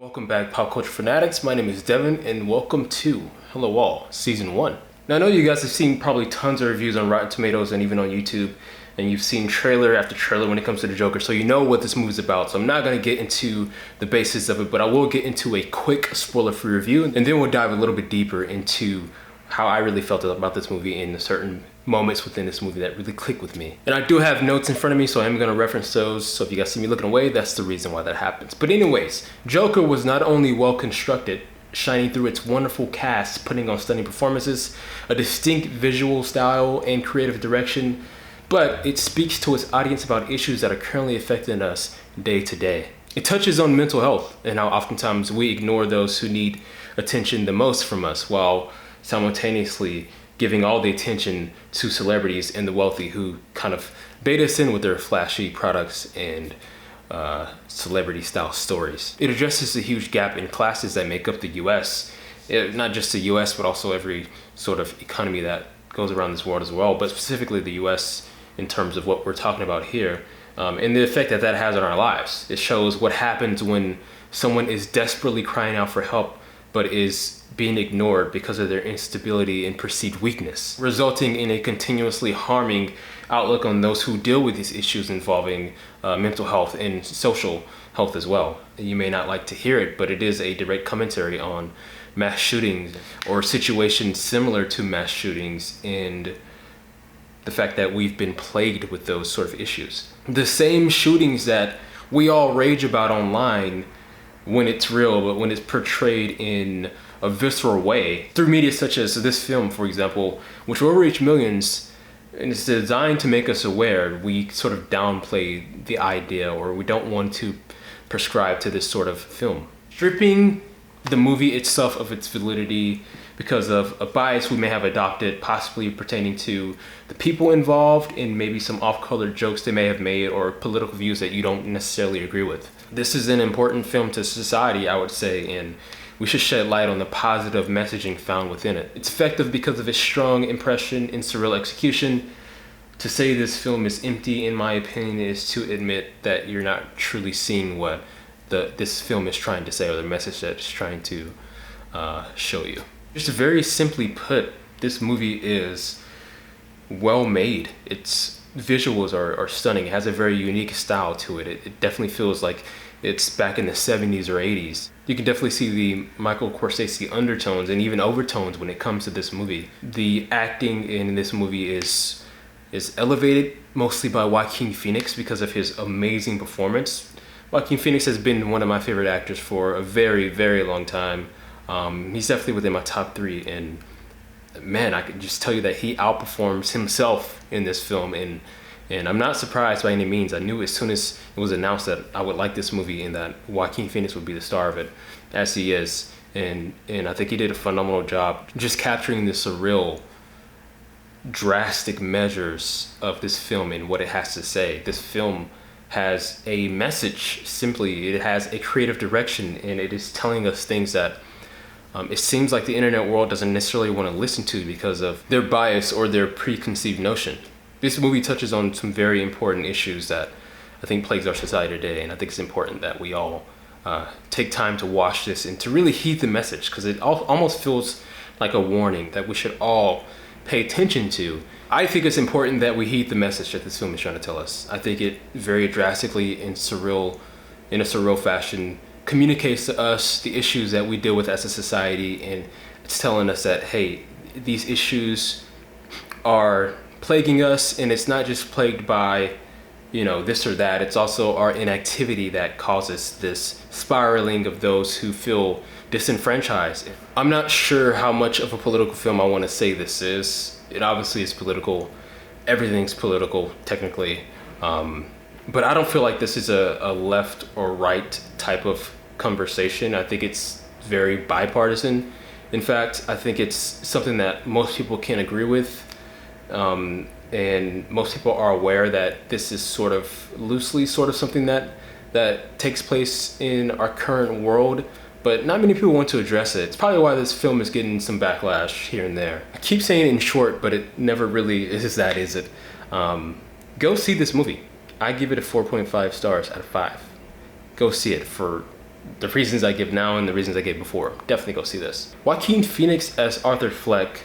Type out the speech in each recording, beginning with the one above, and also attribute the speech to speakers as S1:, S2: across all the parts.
S1: Welcome back, Pop Culture Fanatics. My name is Devin, and welcome to Hello All, Season 1. Now, I know you guys have seen probably tons of reviews on Rotten Tomatoes and even on YouTube, and you've seen trailer after trailer when it comes to the Joker, so you know what this movie's about. So I'm not going to get into the basis of it, but I will get into a quick spoiler-free review, and then we'll dive a little bit deeper into how I really felt about this movie in certain moments within this movie that really clicked with me. And I do have notes in front of me, so I am going to reference those. So if you guys see me looking away, that's the reason why that happens. But anyways, Joker was not only well constructed, shining through its wonderful cast, putting on stunning performances, a distinct visual style and creative direction, but it speaks to its audience about issues that are currently affecting us day to day. It touches on mental health and how oftentimes we ignore those who need attention the most from us, while simultaneously giving all the attention to celebrities and the wealthy who kind of bait us in with their flashy products and celebrity style stories. It addresses the huge gap in classes that make up the US, not just the US, but also every sort of economy that goes around this world as well, but specifically the US in terms of what we're talking about here, and the effect that that has on our lives. It shows what happens when someone is desperately crying out for help, but is being ignored because of their instability and perceived weakness, resulting in a continuously harming outlook on those who deal with these issues involving mental health and social health as well. You may not like to hear it, but it is a direct commentary on mass shootings or situations similar to mass shootings and the fact that we've been plagued with those sort of issues. The same shootings that we all rage about online when it's real, but when it's portrayed in a visceral way through media such as this film, for example, which will reach millions, and it's designed to make us aware, we sort of downplay the idea, or we don't want to prescribe to this sort of film. Stripping the movie itself of its validity because of a bias we may have adopted, possibly pertaining to the people involved and maybe some off-color jokes they may have made or political views that you don't necessarily agree with. This is an important film to society, I would say, and we should shed light on the positive messaging found within it. It's effective because of its strong impression and surreal execution. To say this film is empty, in my opinion, is to admit that you're not truly seeing what this film is trying to say, or the message that it's trying to show you. Just very simply put, this movie is well made. Its visuals are stunning. It has a very unique style to it. It definitely feels like it's back in the 70s or 80s. You can definitely see the Michael Scorsese undertones and even overtones when it comes to this movie. The acting in this movie is elevated mostly by Joaquin Phoenix because of his amazing performance. Joaquin Phoenix has been one of my favorite actors for a very, very long time. He's definitely within my top 3, and man, I can just tell you that he outperforms himself in this film, and I'm not surprised by any means. I knew as soon as it was announced that I would like this movie and that Joaquin Phoenix would be the star of it, as he is, and I think he did a phenomenal job just capturing the surreal, drastic measures of this film and what it has to say. This film has a message, simply. It has a creative direction, and it is telling us things that it seems like the internet world doesn't necessarily want to listen to because of their bias or their preconceived notion. This movie touches on some very important issues that I think plagues our society today, and I think it's important that we all take time to watch this and to really heed the message, because it almost feels like a warning that we should all pay attention to. I think it's important that we heed the message that this film is trying to tell us. I think it very drastically in a surreal fashion communicates to us the issues that we deal with as a society, and it's telling us that, hey, these issues are plaguing us, and it's not just plagued by, this or that. It's also our inactivity that causes this spiraling of those who feel disenfranchised. I'm not sure how much of a political film I want to say this is. It obviously is political. Everything's political, technically. But I don't feel like this is a left or right type of conversation. I think it's very bipartisan. In fact, I think it's something that most people can agree with. And most people are aware that this is sort of loosely something that takes place in our current world, but not many people want to address it. It's probably why this film is getting some backlash here and there. I keep saying it in short, but it never really is that, is it? Go see this movie. I give it a 4.5 stars out of 5. Go see it for the reasons I give now and the reasons I gave before. Definitely go see this. Joaquin Phoenix as Arthur Fleck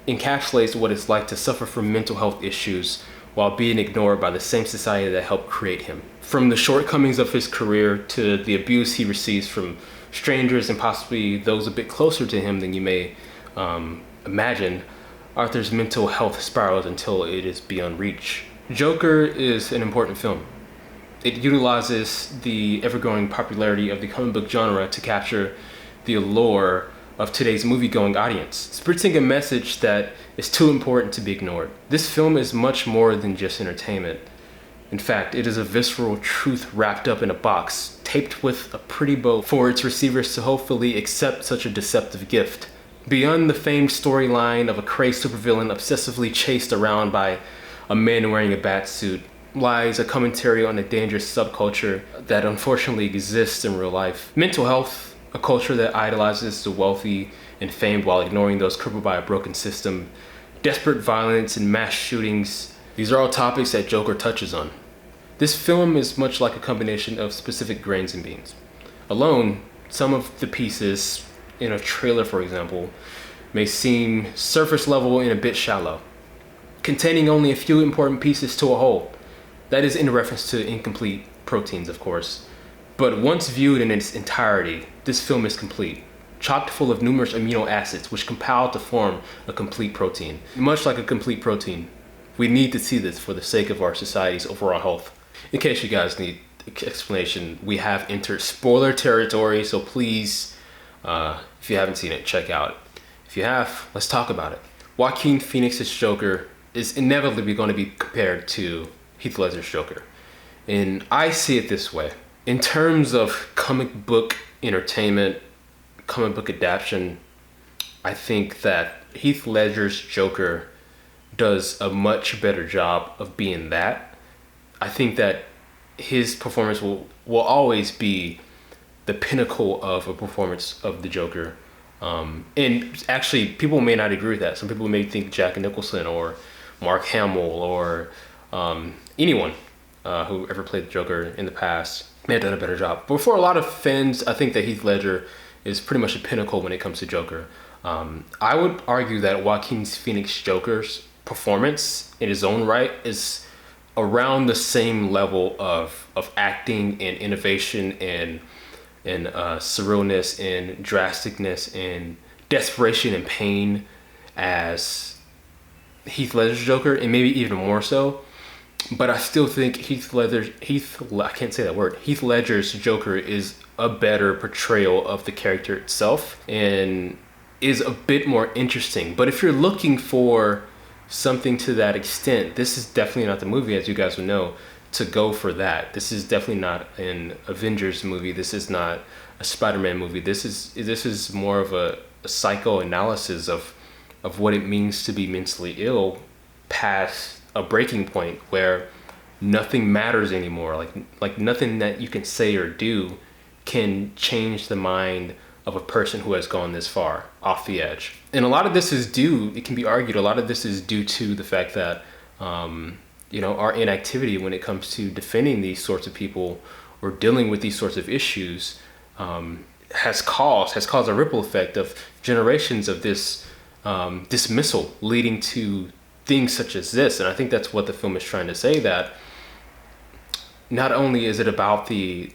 S1: encapsulates what it's like to suffer from mental health issues while being ignored by the same society that helped create him. From the shortcomings of his career to the abuse he receives from strangers and possibly those a bit closer to him than you may imagine, Arthur's mental health spirals until it is beyond reach. Joker is an important film. It utilizes the ever-growing popularity of the comic book genre to capture the allure of today's movie-going audience, spritting a message that is too important to be ignored. This film is much more than just entertainment. In fact, it is a visceral truth wrapped up in a box, taped with a pretty bow for its receivers to hopefully accept such a deceptive gift. Beyond the famed storyline of a crazed supervillain obsessively chased around by a man wearing a bat suit, lies a commentary on a dangerous subculture that unfortunately exists in real life. Mental health, a culture that idolizes the wealthy and famed while ignoring those crippled by a broken system, desperate violence and mass shootings, these are all topics that Joker touches on. This film is much like a combination of specific grains and beans. Alone, some of the pieces in a trailer, for example, may seem surface level and a bit shallow, containing only a few important pieces to a whole. That is in reference to incomplete proteins, of course. But once viewed in its entirety, this film is complete, chock full of numerous amino acids which compile to form a complete protein. Much like a complete protein, we need to see this for the sake of our society's overall health. In case you guys need explanation, we have entered spoiler territory, so please, if you haven't seen it, check out. If you have, let's talk about it. Joaquin Phoenix's Joker is inevitably going to be compared to Heath Ledger's Joker. And I see it this way. In terms of comic book entertainment, comic book adaptation, I think that Heath Ledger's Joker does a much better job of being that. I think that his performance will always be the pinnacle of a performance of the Joker. And actually, people may not agree with that. Some people may think Jack Nicholson or Mark Hamill or anyone who ever played the Joker in the past may have done a better job. But for a lot of fans, I think that Heath Ledger is pretty much a pinnacle when it comes to Joker. I would argue that Joaquin Phoenix Joker's performance in his own right is around the same level of acting and innovation and surrealness and drasticness and desperation and pain as Heath Ledger's Joker, and maybe even more so. But I still think Heath Ledger's Joker is a better portrayal of the character itself and is a bit more interesting. But if you're looking for something to that extent, this is definitely not the movie, as you guys will know, to go for that. This is definitely not an Avengers movie. This is not a Spider-Man movie. This is more of a psychoanalysis of what it means to be mentally ill past a breaking point where nothing matters anymore. Like nothing that you can say or do can change the mind of a person who has gone this far off the edge. And a lot of this is due, it can be argued, a lot of this is due to the fact that our inactivity when it comes to defending these sorts of people or dealing with these sorts of issues has caused a ripple effect of generations of this dismissal leading to things such as this. And I think that's what the film is trying to say, that not only is it about the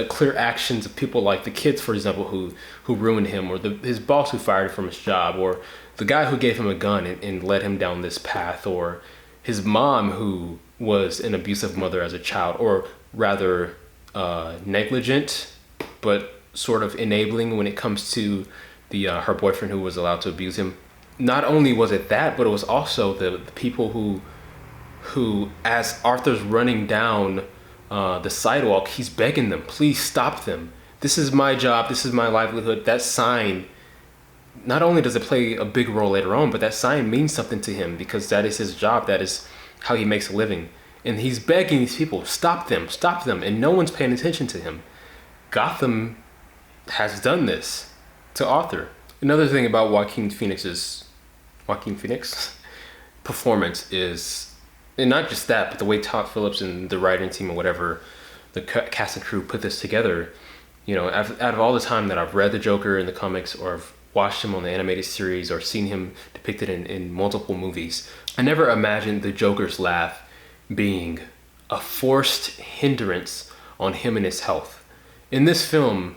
S1: clear actions of people like the kids, for example, who ruined him, or his boss who fired him from his job, or the guy who gave him a gun and led him down this path, or his mom who was an abusive mother as a child, or rather negligent but sort of enabling when it comes to her boyfriend who was allowed to abuse him. Not only was it that, but it was also the people who as Arthur's running down the sidewalk, he's begging them, please stop them. This is my job. This is my livelihood. That sign, not only does it play a big role later on, but that sign means something to him because that is his job. That is how he makes a living. And he's begging these people, stop them. And no one's paying attention to him. Gotham has done this to Arthur. Another thing about Joaquin Phoenix performance is, and not just that, but the way Todd Phillips and the writing team or whatever, the cast and crew put this together, You know, out of all the time that I've read the Joker in the comics, or I've watched him on the animated series, or seen him depicted in multiple movies, I never imagined the Joker's laugh being a forced hindrance on him and his health. In this film,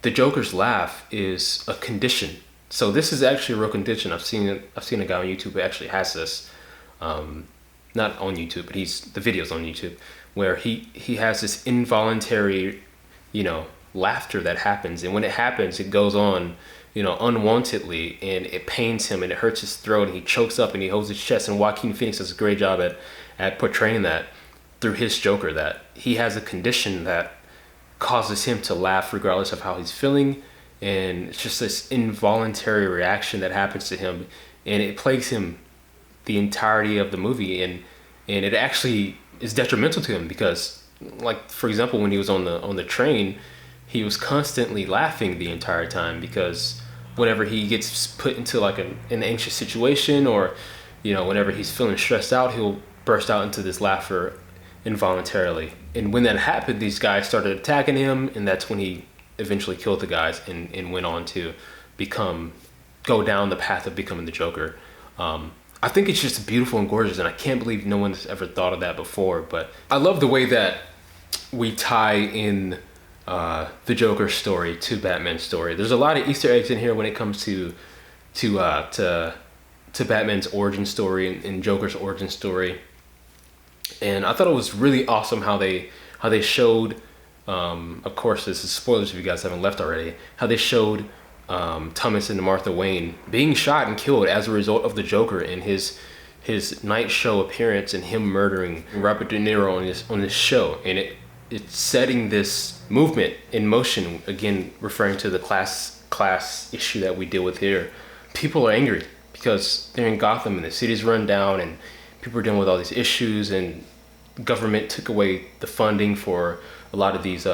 S1: the Joker's laugh is a condition. So this is actually a real condition. I've seen a guy on YouTube who actually has this. Not on YouTube, but the videos on YouTube where he has this involuntary, laughter that happens, and when it happens, it goes on, unwantedly, and it pains him and it hurts his throat, and he chokes up and he holds his chest. And Joaquin Phoenix does a great job at portraying that through his Joker, that he has a condition that causes him to laugh regardless of how he's feeling, and it's just this involuntary reaction that happens to him, and it plagues him the entirety of the movie, and it actually is detrimental to him because, like, for example, when he was on the train, he was constantly laughing the entire time, because whenever he gets put into like an anxious situation, or whenever he's feeling stressed out, he'll burst out into this laughter involuntarily. And when that happened, these guys started attacking him, and that's when he eventually killed the guys and went on to go down the path of becoming the Joker. I think it's just beautiful and gorgeous, and I can't believe no one's ever thought of that before. But I love the way that we tie in the Joker story to Batman's story. There's a lot of Easter eggs in here when it comes to Batman's origin story and Joker's origin story. And I thought it was really awesome how they showed, of course this is spoilers if you guys haven't left already, how they showed Thomas and Martha Wayne being shot and killed as a result of the Joker and his night show appearance, and him murdering Robert De Niro on this show. And it's setting this movement in motion, again referring to the class issue that we deal with here. People are angry because they're in Gotham and the city's run down, and people are dealing with all these issues, and government took away the funding for a lot of these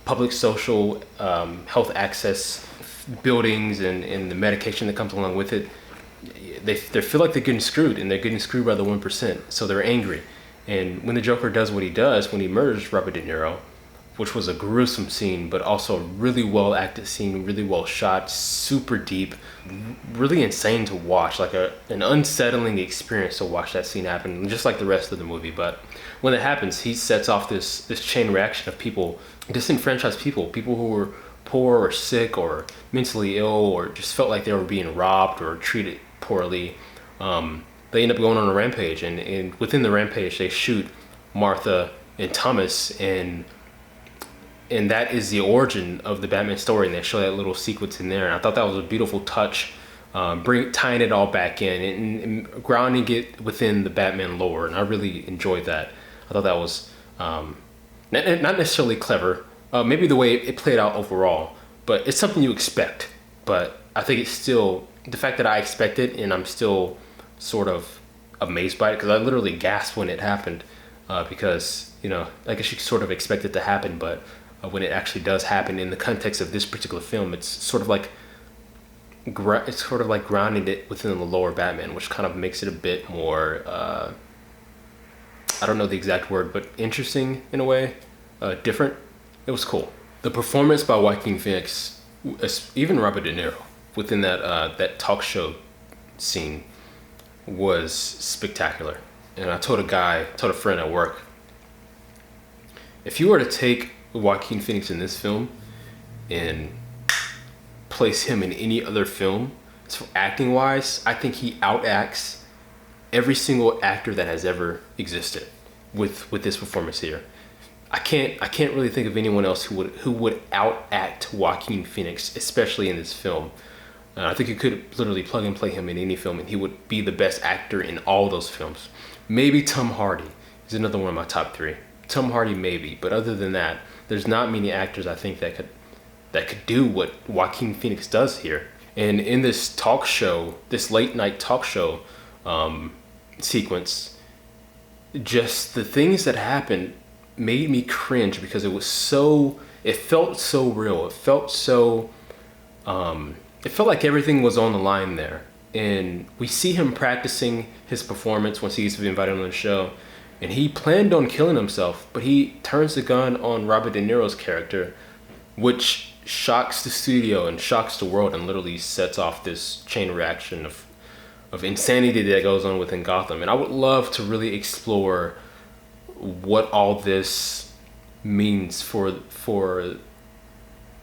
S1: public social health access buildings, and the medication that comes along with it. They feel like they're getting screwed, and they're getting screwed by the 1%, so they're angry. And when the Joker does what he does, when he murders Robert De Niro, which was a gruesome scene, but also a really well acted scene, really well shot, super deep, really insane to watch, like an unsettling experience to watch that scene happen, just like the rest of the movie. But when it happens, he sets off this chain reaction of people, disenfranchised people who were poor or sick or mentally ill, or just felt like they were being robbed or treated poorly. They end up going on a rampage, and within the rampage they shoot Martha and Thomas, and that is the origin of the Batman story, and they show that little sequence in there. And I thought that was a beautiful touch, tying it all back in and grounding it within the Batman lore, and I really enjoyed that. I thought that was not necessarily clever, maybe the way it played out overall, but it's something you expect. But I think it's still, the fact that I expect it and I'm still sort of amazed by it, because I literally gasped when it happened, because I guess you sort of expect it to happen, but when it actually does happen in the context of this particular film, it's sort of like grounding it within the lore of Batman, which kind of makes it a bit more I don't know the exact word, but interesting in a way, different. It was cool. The performance by Joaquin Phoenix, even Robert De Niro, within that talk show scene was spectacular. And I told a friend at work, if you were to take Joaquin Phoenix in this film and place him in any other film, so acting wise, I think he outacts every single actor that has ever existed with this performance here. I can't really think of anyone else who would outact Joaquin Phoenix, especially in this film. I think you could literally plug and play him in any film, and he would be the best actor in all those films. Maybe Tom Hardy is another one of my top 3. Tom Hardy maybe, but other than that, there's not many actors I think that could do what Joaquin Phoenix does here. And in this talk show, this late night talk show sequence, just the things that happened made me cringe, because it felt so real. It felt like everything was on the line there. And we see him practicing his performance once he gets invited on the show. and he planned on killing himself, but he turns the gun on Robert De Niro's character, which shocks the studio and shocks the world and literally sets off this chain reaction of insanity that goes on within Gotham. And I would love to really explore what all this means for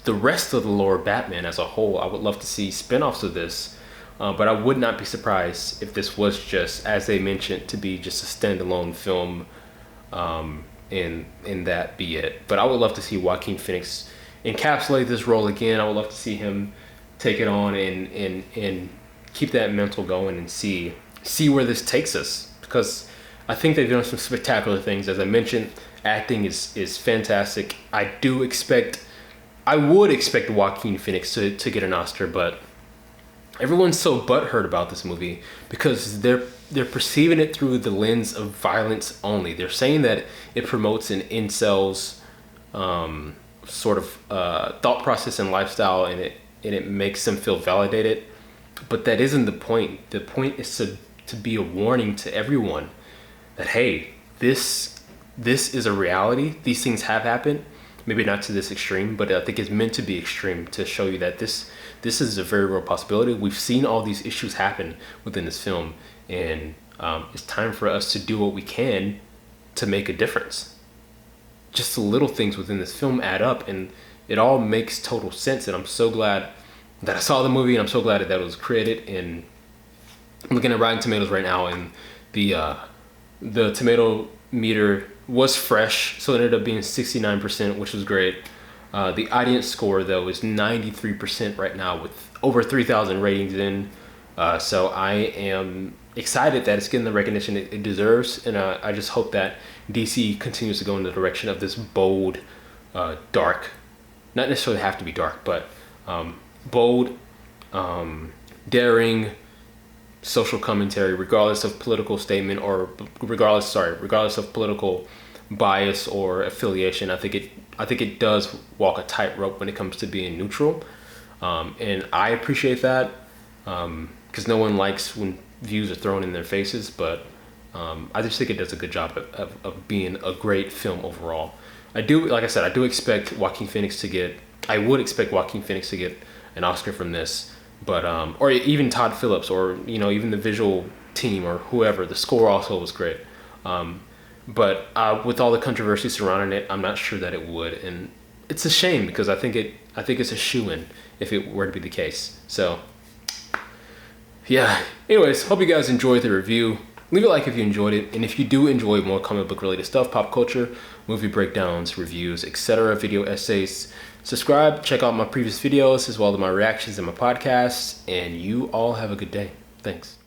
S1: the rest of the lore of Batman as a whole. I would love to see spin-offs of this, but I would not be surprised if this was just, as they mentioned, to be just a standalone film, and that be it. But I would love to see Joaquin Phoenix encapsulate this role again. I would love to see him take it on and keep that mental going and see where this takes us, because I think they've done some spectacular things. As I mentioned, acting is fantastic. I would expect Joaquin Phoenix to get an Oscar, but everyone's so butthurt about this movie because they're perceiving it through the lens of violence only. They're saying that it promotes an incel's sort of thought process and lifestyle, and it makes them feel validated. But that isn't the point. The point is to be a warning to everyone that, hey, this is a reality. These things have happened. Maybe not to this extreme, but I think it's meant to be extreme to show you that this is a very real possibility. We've seen all these issues happen within this film, and it's time for us to do what we can to make a difference. Just the little things within this film add up, and it all makes total sense. And I'm so glad that I saw the movie, and I'm so glad that it was created. And I'm looking at Rotten Tomatoes right now, and the tomato meter was fresh, so it ended up being 69%, which was great. The audience score, though, is 93% right now with over 3,000 ratings in. So I am excited that it's getting the recognition it deserves, and I just hope that DC continues to go in the direction of this bold, dark, not necessarily have to be dark, but bold, daring social commentary, regardless of political statement or regardless of political bias or affiliation. I think it does walk a tightrope when it comes to being neutral, and I appreciate that, because no one likes when views are thrown in their faces. But I just think it does a good job of being a great film overall. Like I said, I do expect Joaquin Phoenix to get. I would expect Joaquin Phoenix to get an Oscar from this. But or even Todd Phillips, or even the visual team or whoever. The score also was great. But with all the controversy surrounding it, I'm not sure that it would, and it's a shame because I think it's a shoo-in if it were to be the case. So yeah. Anyways, hope you guys enjoyed the review. Leave a like if you enjoyed it, and if you do enjoy more comic book related stuff, pop culture, movie breakdowns, reviews, etc., video essays, subscribe, check out my previous videos as well as my reactions and my podcasts, and you all have a good day. Thanks.